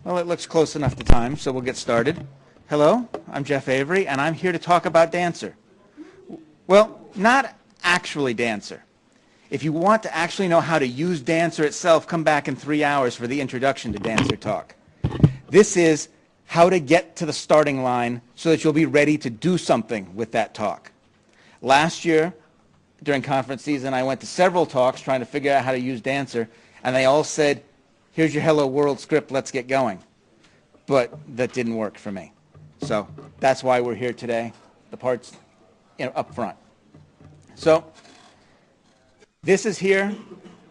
Well, it looks close enough to time, so we'll get started. Hello, I'm Geoff Avery, and I'm here to talk about Dancer. Well, not actually Dancer. If you want to actually know how to use Dancer itself, come back in 3 hours for the introduction to Dancer talk. This is how to get to the starting line so that you'll be ready to do something with that talk. Last year, during conference season, I went to several talks trying to figure out how to use Dancer, and they all said, here's your Hello World script, let's get going. But that didn't work for me. So that's why we're here today, the parts up front. So this is here,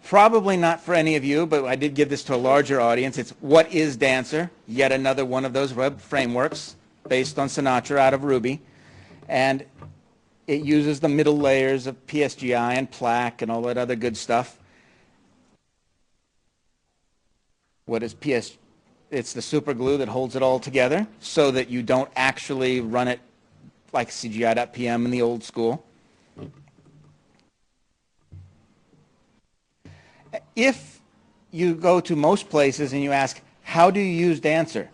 probably not for any of you, but I did give this to a larger audience. It's what is Dancer, yet another one of those web frameworks based on Sinatra out of Ruby. And it uses the middle layers of PSGI and Plaque and all that other good stuff. What is PS? It's the super glue that holds it all together so that you don't actually run it like CGI.pm in the old school. If you go to most places and you ask, how do you use Dancer?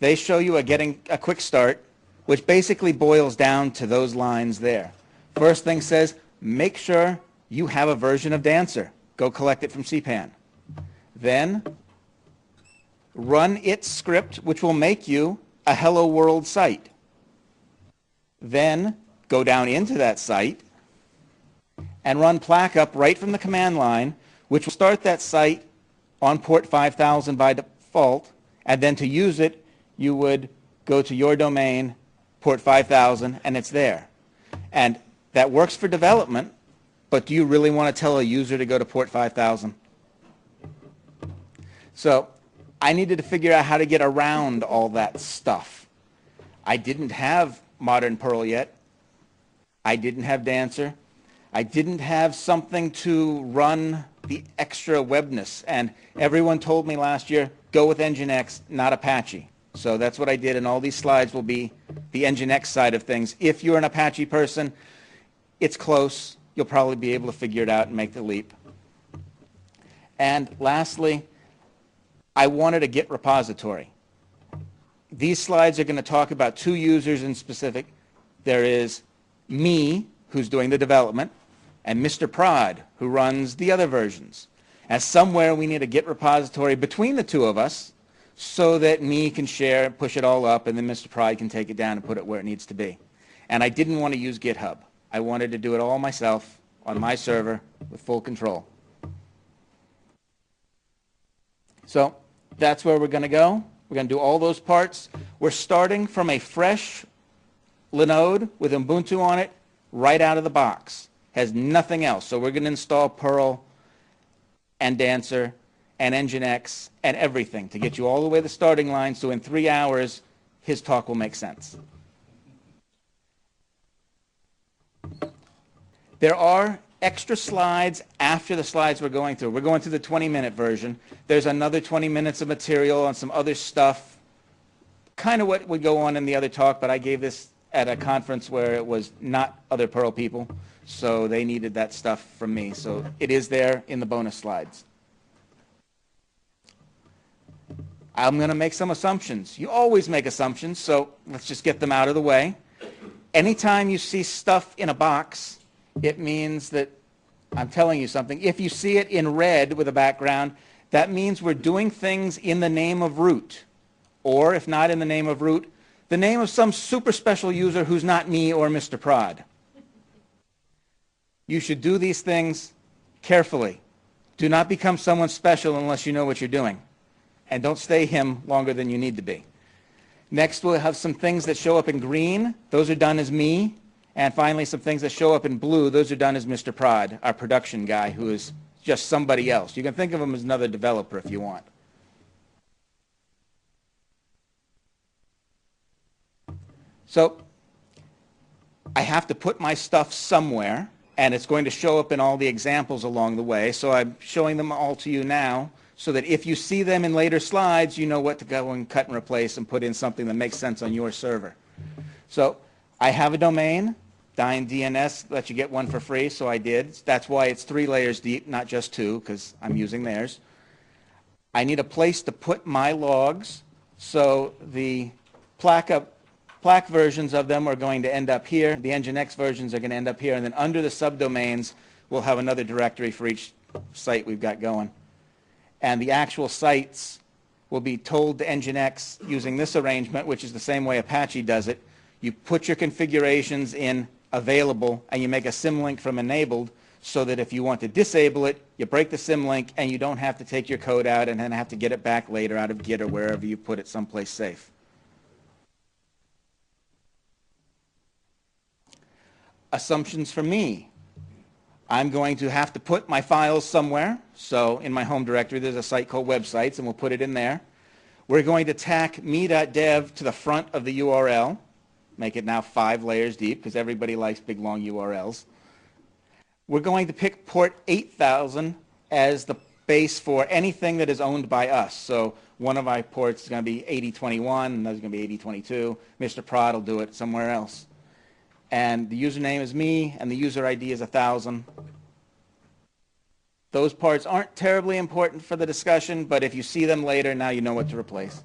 They show you getting a quick start, which basically boils down to those lines there. First thing says, make sure you have a version of Dancer. Go collect it from CPAN. Then run its script, which will make you a Hello World site. Then go down into that site and run Plaque up right from the command line, which will start that site on port 5000 by default, and then to use it, you would go to your domain, port 5000, and it's there. And that works for development, but do you really want to tell a user to go to port 5000? So I needed to figure out how to get around all that stuff. I didn't have modern Perl yet. I didn't have Dancer. I didn't have something to run the extra webness. And everyone told me last year, go with Nginx, not Apache. So that's what I did, and all these slides will be the Nginx side of things. If you're an Apache person, it's close. You'll probably be able to figure it out and make the leap. And lastly, I wanted a Git repository. These slides are going to talk about two users in specific. There is me, who's doing the development, and Mr. Prod, who runs the other versions. And somewhere we need a Git repository between the two of us so that me can share, push it all up, and then Mr. Prod can take it down and put it where it needs to be. And I didn't want to use GitHub. I wanted to do it all myself on my server with full control. So that's where we're going to go. We're going to do all those parts. We're starting from a fresh Linode with Ubuntu on it right out of the box. Has nothing else. So we're going to install Perl and Dancer and Nginx and everything to get you all the way to the starting line, so in 3 hours his talk will make sense. There are extra slides after the slides we're going through. We're going through the 20-minute version. There's another 20 minutes of material on some other stuff, kind of what would go on in the other talk, but I gave this at a conference where it was not other Perl people, so they needed that stuff from me. So it is there in the bonus slides. I'm going to make some assumptions. You always make assumptions, so let's just get them out of the way. Anytime you see stuff in a box, it means that I'm telling you something. If you see it in red with a background, that means we're doing things in the name of root. Or, if not in the name of root, the name of some super special user who's not me or Mr. Prod. You should do these things carefully. Do not become someone special unless you know what you're doing. And don't stay him longer than you need to be. Next, we'll have some things that show up in green. Those are done as me. And finally, some things that show up in blue. Those are done as Mr. Prod, our production guy, who is just somebody else. You can think of him as another developer if you want. So I have to put my stuff somewhere, and it's going to show up in all the examples along the way. So I'm showing them all to you now so that if you see them in later slides, you know what to go and cut and replace and put in something that makes sense on your server. So I have a domain. DynDNS lets you get one for free, so I did. That's why it's 3 layers deep, not just 2, because I'm using theirs. I need a place to put my logs, so the plaque versions of them are going to end up here. The Nginx versions are going to end up here, and then under the subdomains, we'll have another directory for each site we've got going. And the actual sites will be told to Nginx using this arrangement, which is the same way Apache does it. You put your configurations in available, and you make a symlink from enabled, so that if you want to disable it, you break the symlink, and you don't have to take your code out and then have to get it back later out of Git or wherever you put it someplace safe. Assumptions for me. I'm going to have to put my files somewhere. So in my home directory, there's a site called websites, and we'll put it in there. We're going to tack me.dev to the front of the URL, make it now 5 layers deep, because everybody likes big, long URLs. We're going to pick port 8000 as the base for anything that is owned by us. So one of my ports is going to be 8021, another is going to be 8022. Mr. Prod will do it somewhere else. And the username is me, and the user ID is 1000. Those parts aren't terribly important for the discussion, but if you see them later, now you know what to replace.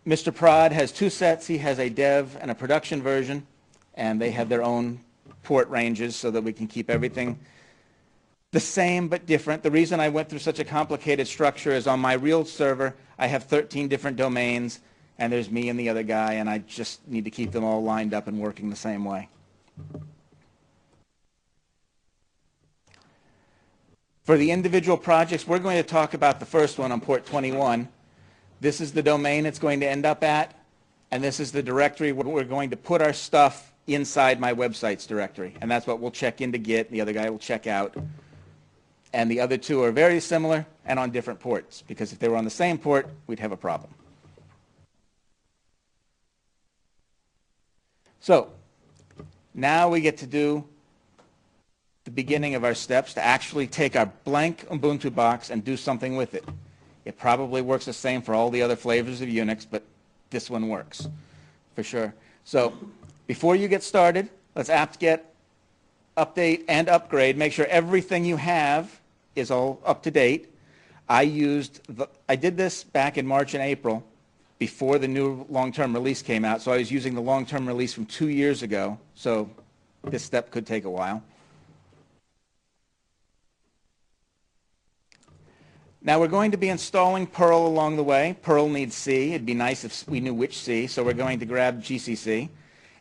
Mr. Prod has 2 sets. He has a dev and a production version, and they have their own port ranges so that we can keep everything the same but different. The reason I went through such a complicated structure is on my real server, I have 13 different domains, and there's me and the other guy, and I just need to keep them all lined up and working the same way. For the individual projects, we're going to talk about the first one on port 21. This is the domain it's going to end up at, and this is the directory where we're going to put our stuff inside my websites directory, and that's what we'll check into Git, and the other guy will check out. And the other two are very similar and on different ports, because if they were on the same port, we'd have a problem. So now we get to do the beginning of our steps to actually take our blank Ubuntu box and do something with it. It probably works the same for all the other flavors of Unix, but this one works for sure. So before you get started, let's apt-get, update, and upgrade. Make sure everything you have is all up to date. I did this back in March and April before the new long-term release came out, so I was using the long-term release from 2 years ago, so this step could take a while. Now we're going to be installing Perl along the way. Perl needs C. It'd be nice if we knew which C, so we're going to grab GCC.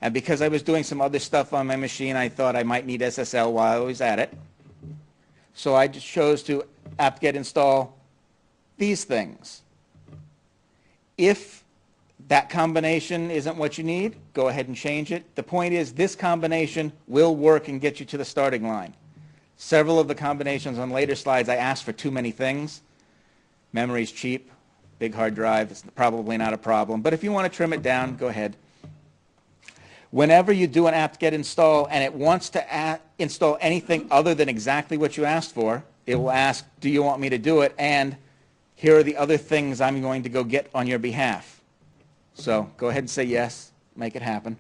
And because I was doing some other stuff on my machine, I thought I might need SSL while I was at it. So I just chose to apt-get install these things. If that combination isn't what you need, go ahead and change it. The point is, this combination will work and get you to the starting line. Several of the combinations on later slides, I asked for too many things. Memory's cheap, big hard drive, it's probably not a problem. But if you want to trim it down, go ahead. Whenever you do an apt-get install and it wants to install anything other than exactly what you asked for, it will ask, do you want me to do it? And here are the other things I'm going to go get on your behalf. So go ahead and say yes, make it happen.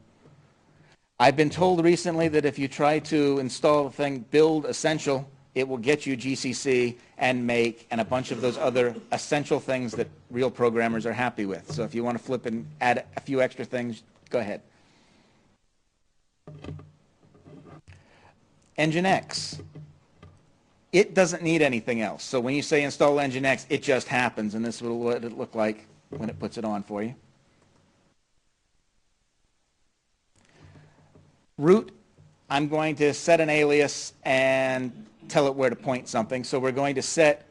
I've been told recently that if you try to install the thing build essential, it will get you GCC and make and a bunch of those other essential things that real programmers are happy with. So if you want to flip and add a few extra things, go ahead. Nginx. It doesn't need anything else. So when you say install Nginx, it just happens, and this is what it look like when it puts it on for you. Root, I'm going to set an alias and tell it where to point something. So we're going to set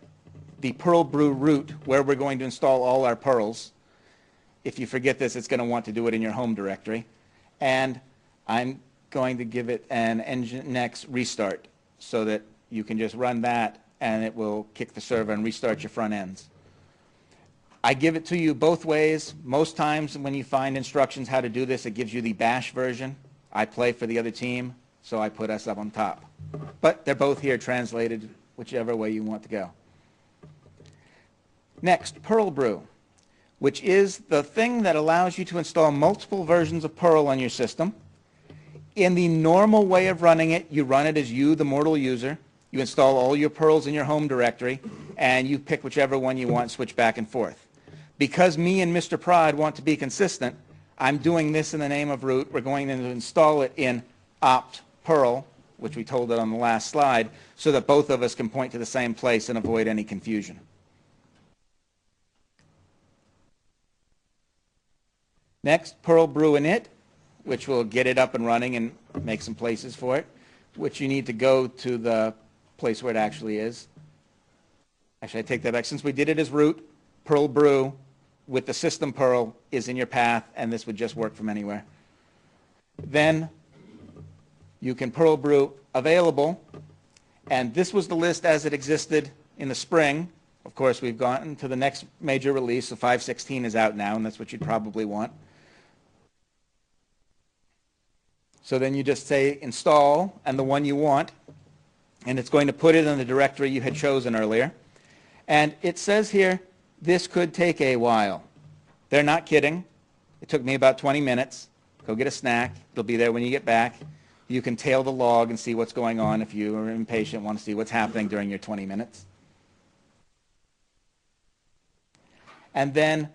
the Perl brew root where we're going to install all our Perls. If you forget this, it's going to want to do it in your home directory. And I'm going to give it an Nginx restart so that you can just run that and it will kick the server and restart your front ends. I give it to you both ways. Most times when you find instructions how to do this, it gives you the bash version. I play for the other team, so I put us up on top. But they're both here translated whichever way you want to go. Next, Perl brew, which is the thing that allows you to install multiple versions of Perl on your system. In the normal way of running it, you run it as you, the mortal user. You install all your Perls in your home directory. and you pick whichever one you want, switch back and forth. Because me and Mr. Prod want to be consistent, I'm doing this in the name of root. We're going to install it in opt Perl, which we told it on the last slide, so that both of us can point to the same place and avoid any confusion. Next, Perl brew init, which will get it up and running and make some places for it, which you need to go to the place where it actually is. Actually, I take that back. Since we did it as root, Perl brew with the system Perl is in your path, and this would just work from anywhere. Then you can Perl brew available, and this was the list as it existed in the spring. Of course, we've gotten to the next major release, so 5.16 is out now, and that's what you'd probably want. So then you just say install and the one you want, and it's going to put it in the directory you had chosen earlier. And it says here, this could take a while. They're not kidding. It took me about 20 minutes. Go get a snack. It'll be there when you get back. You can tail the log and see what's going on if you are impatient, want to see what's happening during your 20 minutes. And then,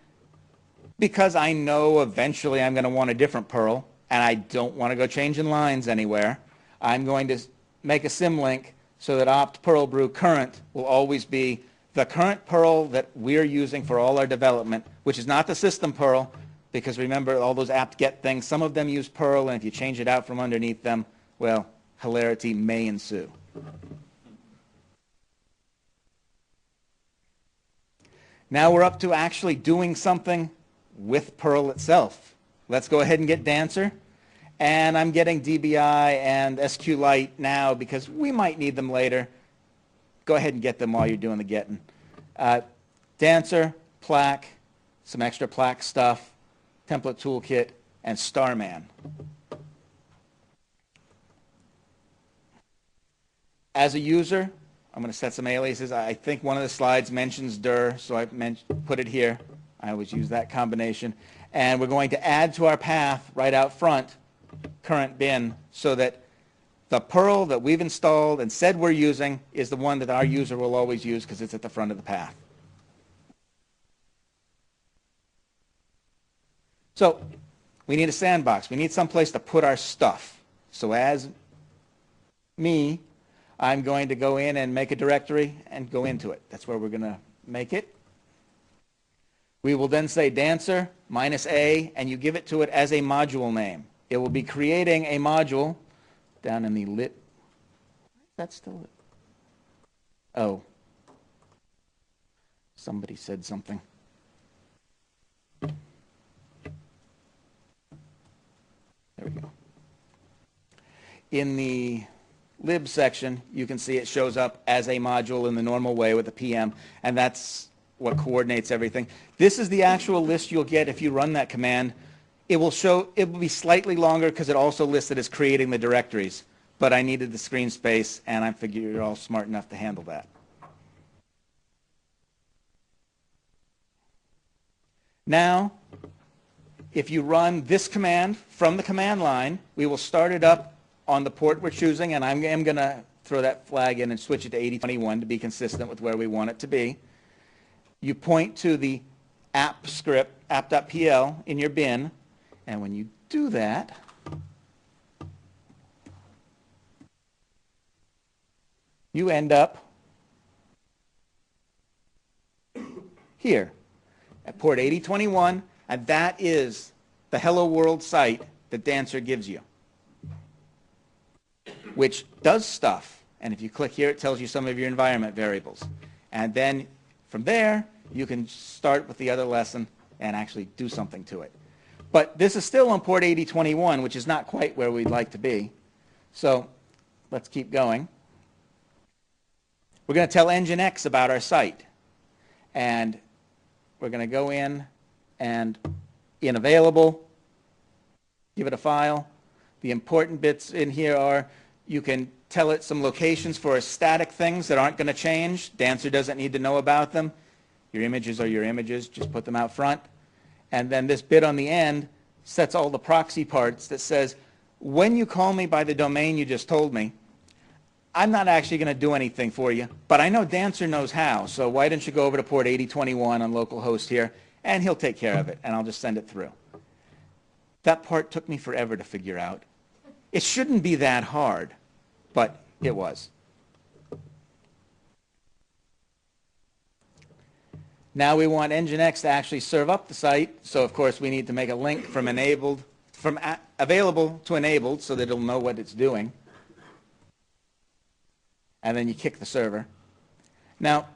because I know eventually I'm going to want a different Perl, and I don't want to go changing lines anywhere, I'm going to make a symlink so that opt Perl brew current will always be the current Perl that we're using for all our development, which is not the system Perl, because remember all those apt-get things, some of them use Perl, and if you change it out from underneath them, well, hilarity may ensue. Now we're up to actually doing something with Perl itself. Let's go ahead and get Dancer. And I'm getting DBI and SQLite now because we might need them later. Go ahead and get them while you're doing the getting. Dancer, Plaque, some extra Plaque stuff, Template Toolkit, and Starman. As a user, I'm going to set some aliases. I think one of the slides mentions dir, so I put it here. I always use that combination. And we're going to add to our path right out front current bin so that the Perl that we've installed and said we're using is the one that our user will always use because it's at the front of the path. So we need a sandbox. We need some place to put our stuff. So as me, I'm going to go in and make a directory and go into it. That's where we're going to make it. We will then say Dancer -a, and you give it to it as a module name. It will be creating a module down in the lit. That's still lit. Oh. Somebody said something. There we go. In the lib section, you can see it shows up as a module in the normal way with a PM, and that's what coordinates everything. This is the actual list you'll get if you run that command. It will be slightly longer because it also listed as creating the directories, but I needed the screen space, and I figured you're all smart enough to handle that. Now, if you run this command from the command line, we will start it up on the port we're choosing, and I'm going to throw that flag in and switch it to 8021 to be consistent with where we want it to be. You point to the app script, app.pl, in your bin, and when you do that, you end up here at port 8021, and that is the Hello World site that Dancer gives you, which does stuff. And if you click here, it tells you some of your environment variables. And then from there, you can start with the other lesson and actually do something to it. But this is still on port 8021, which is not quite where we'd like to be. So let's keep going. We're going to tell Nginx about our site. And we're going to go in and in available, give it a file. The important bits in here are you can tell it some locations for static things that aren't going to change. Dancer doesn't need to know about them. Your images are your images. Just put them out front. And then this bit on the end sets all the proxy parts that says, when you call me by the domain you just told me, I'm not actually going to do anything for you, but I know Dancer knows how, so why don't you go over to port 8021 on localhost here, and he'll take care of it, and I'll just send it through. That part took me forever to figure out. It shouldn't be that hard, but it was. Now we want Nginx to actually serve up the site, so of course we need to make a link from available to enabled so that it'll know what it's doing. And then you kick the server. Now,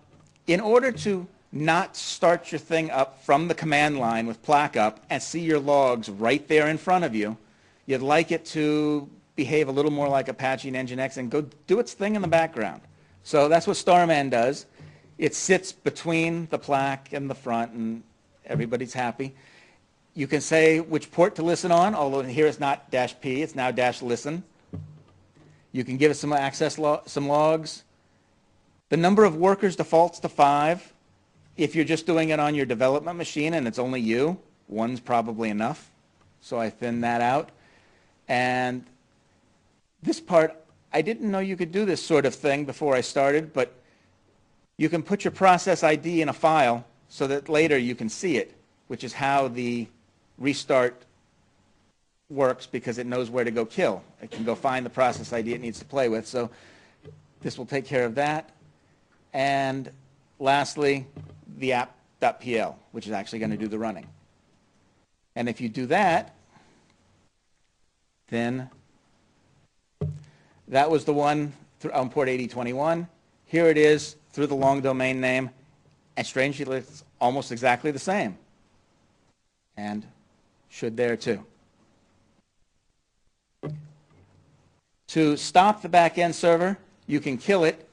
in order to not start your thing up from the command line with plaque up and see your logs right there in front of you, you'd like it to behave a little more like Apache and Nginx and go do its thing in the background. So that's what Starman does. It sits between the plaque and the front, and everybody's happy. You can say which port to listen on, although here it's not -p, it's now -listen. You can give it some access some logs. The number of workers defaults to 5. If you're just doing it on your development machine and it's only you, 1's probably enough. So I thinned that out. And this part, I didn't know you could do this sort of thing before I started, but you can put your process ID in a file so that later you can see it, which is how the restart works, because it knows where to go kill. It can go find the process ID it needs to play with. So this will take care of that. And lastly, the app.pl, which is actually going to do the running. And if you do that, then that was the one on port 8021. Here it is through the long domain name, and strangely it's almost exactly the same. And should there too. To stop the back-end server, you can kill it,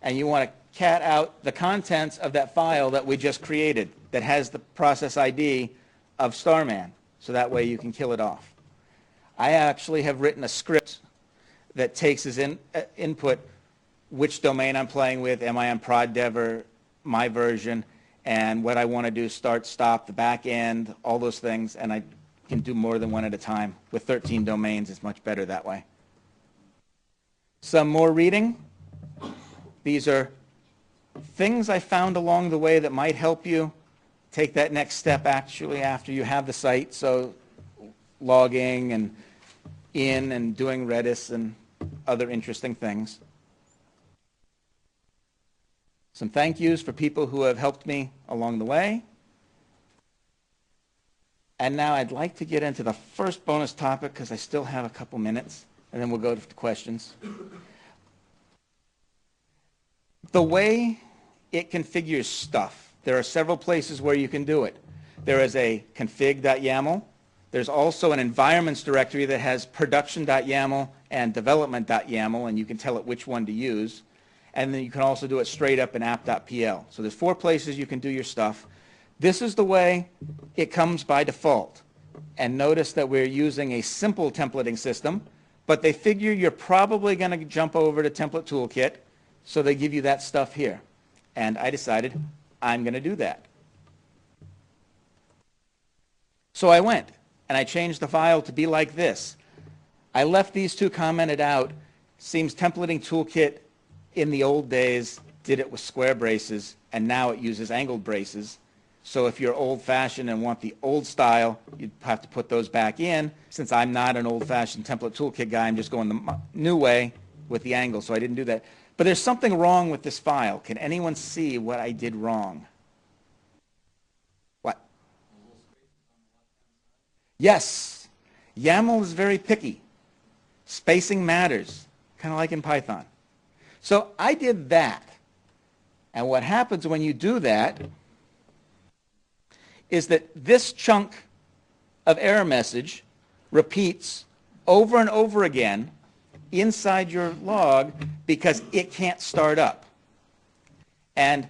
and you want to cat out the contents of that file that we just created that has the process ID of Starman, so that way you can kill it off. I actually have written a script that takes as input which domain I'm playing with, am I on prod dev or my version, and what I want to do, start, stop, the back end, all those things, and I can do more than one at a time. With 13 domains, it's much better that way. Some more reading. These are things I found along the way that might help you take that next step actually after you have the site. So logging and in and doing Redis and other interesting things. Some thank yous for people who have helped me along the way. And now I'd like to get into the first bonus topic because I still have a couple minutes, and then we'll go to questions. The way it configures stuff, there are several places where you can do it. There is a config.yaml. There's also an environments directory that has production.yaml and development.yaml, and you can tell it which one to use. And then you can also do it straight up in app.pl. So there's 4 places you can do your stuff. This is the way it comes by default. And notice that we're using a simple templating system, but they figure you're probably going to jump over to Template Toolkit, so they give you that stuff here. And I decided I'm going to do that. So I went, and I changed the file to be like this. I left these 2 commented out. Seems Templating Toolkit in the old days did it with square braces, and now it uses angled braces. So if you're old-fashioned and want the old style, you'd have to put those back in. Since I'm not an old-fashioned Template Toolkit guy, I'm just going the new way with the angle, so I didn't do that. But there's something wrong with this file. Can anyone see what I did wrong? What? Yes. YAML is very picky. Spacing matters, kind of like in Python. So I did that. And what happens when you do that is that this chunk of error message repeats over and over again inside your log because it can't start up. And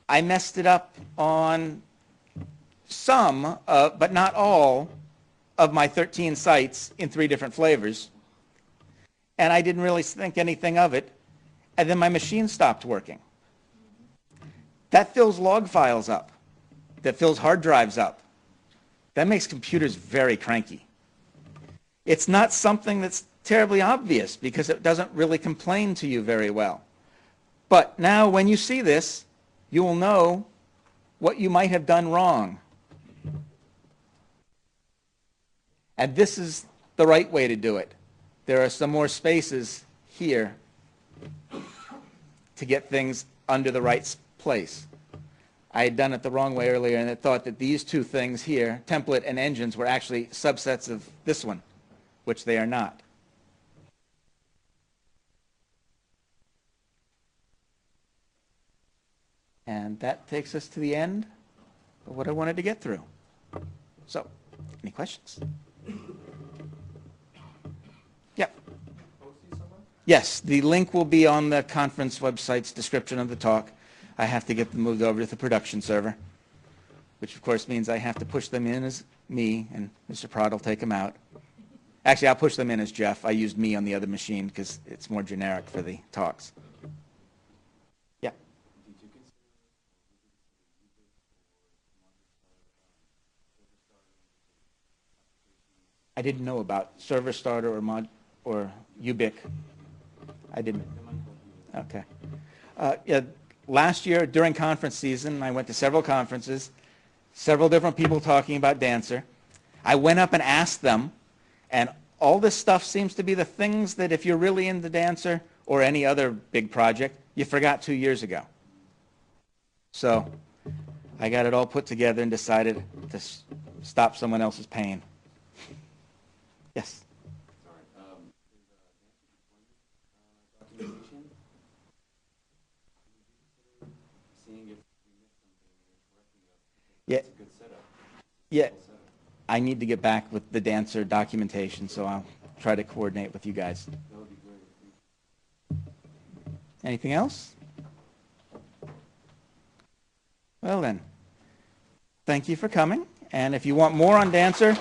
I messed it up on some, but not all, of my 13 sites in 3 different flavors. And I didn't really think anything of it. And then my machine stopped working. That fills log files up. That fills hard drives up. That makes computers very cranky. It's not something that's terribly obvious because it doesn't really complain to you very well. But now when you see this, you will know what you might have done wrong. And this is the right way to do it. There are some more spaces here to get things under the right place. I had done it the wrong way earlier, and I thought that these two things here, template and engines, were actually subsets of this one, which they are not. And that takes us to the end of what I wanted to get through. So, any questions? Yeah. Yes, the link will be on the conference website's description of the talk. I have to get them moved over to the production server, which of course means I have to push them in as me, and Mr. Prod will take them out. Actually, I'll push them in as Jeff. I used me on the other machine because it's more generic for the talks. Yeah. I didn't know about server starter or UBIC. I didn't. Okay. Yeah, last year during conference season, I went to several conferences, several different people talking about Dancer. I went up and asked them, and all this stuff seems to be the things that if you're really into Dancer or any other big project, you forgot 2 years ago. So I got it all put together and decided to stop someone else's pain. Yes? Yeah. Yeah. I need to get back with the Dancer documentation, so I'll try to coordinate with you guys. That would be great. Anything else? Well then, thank you for coming. And if you want more on Dancer,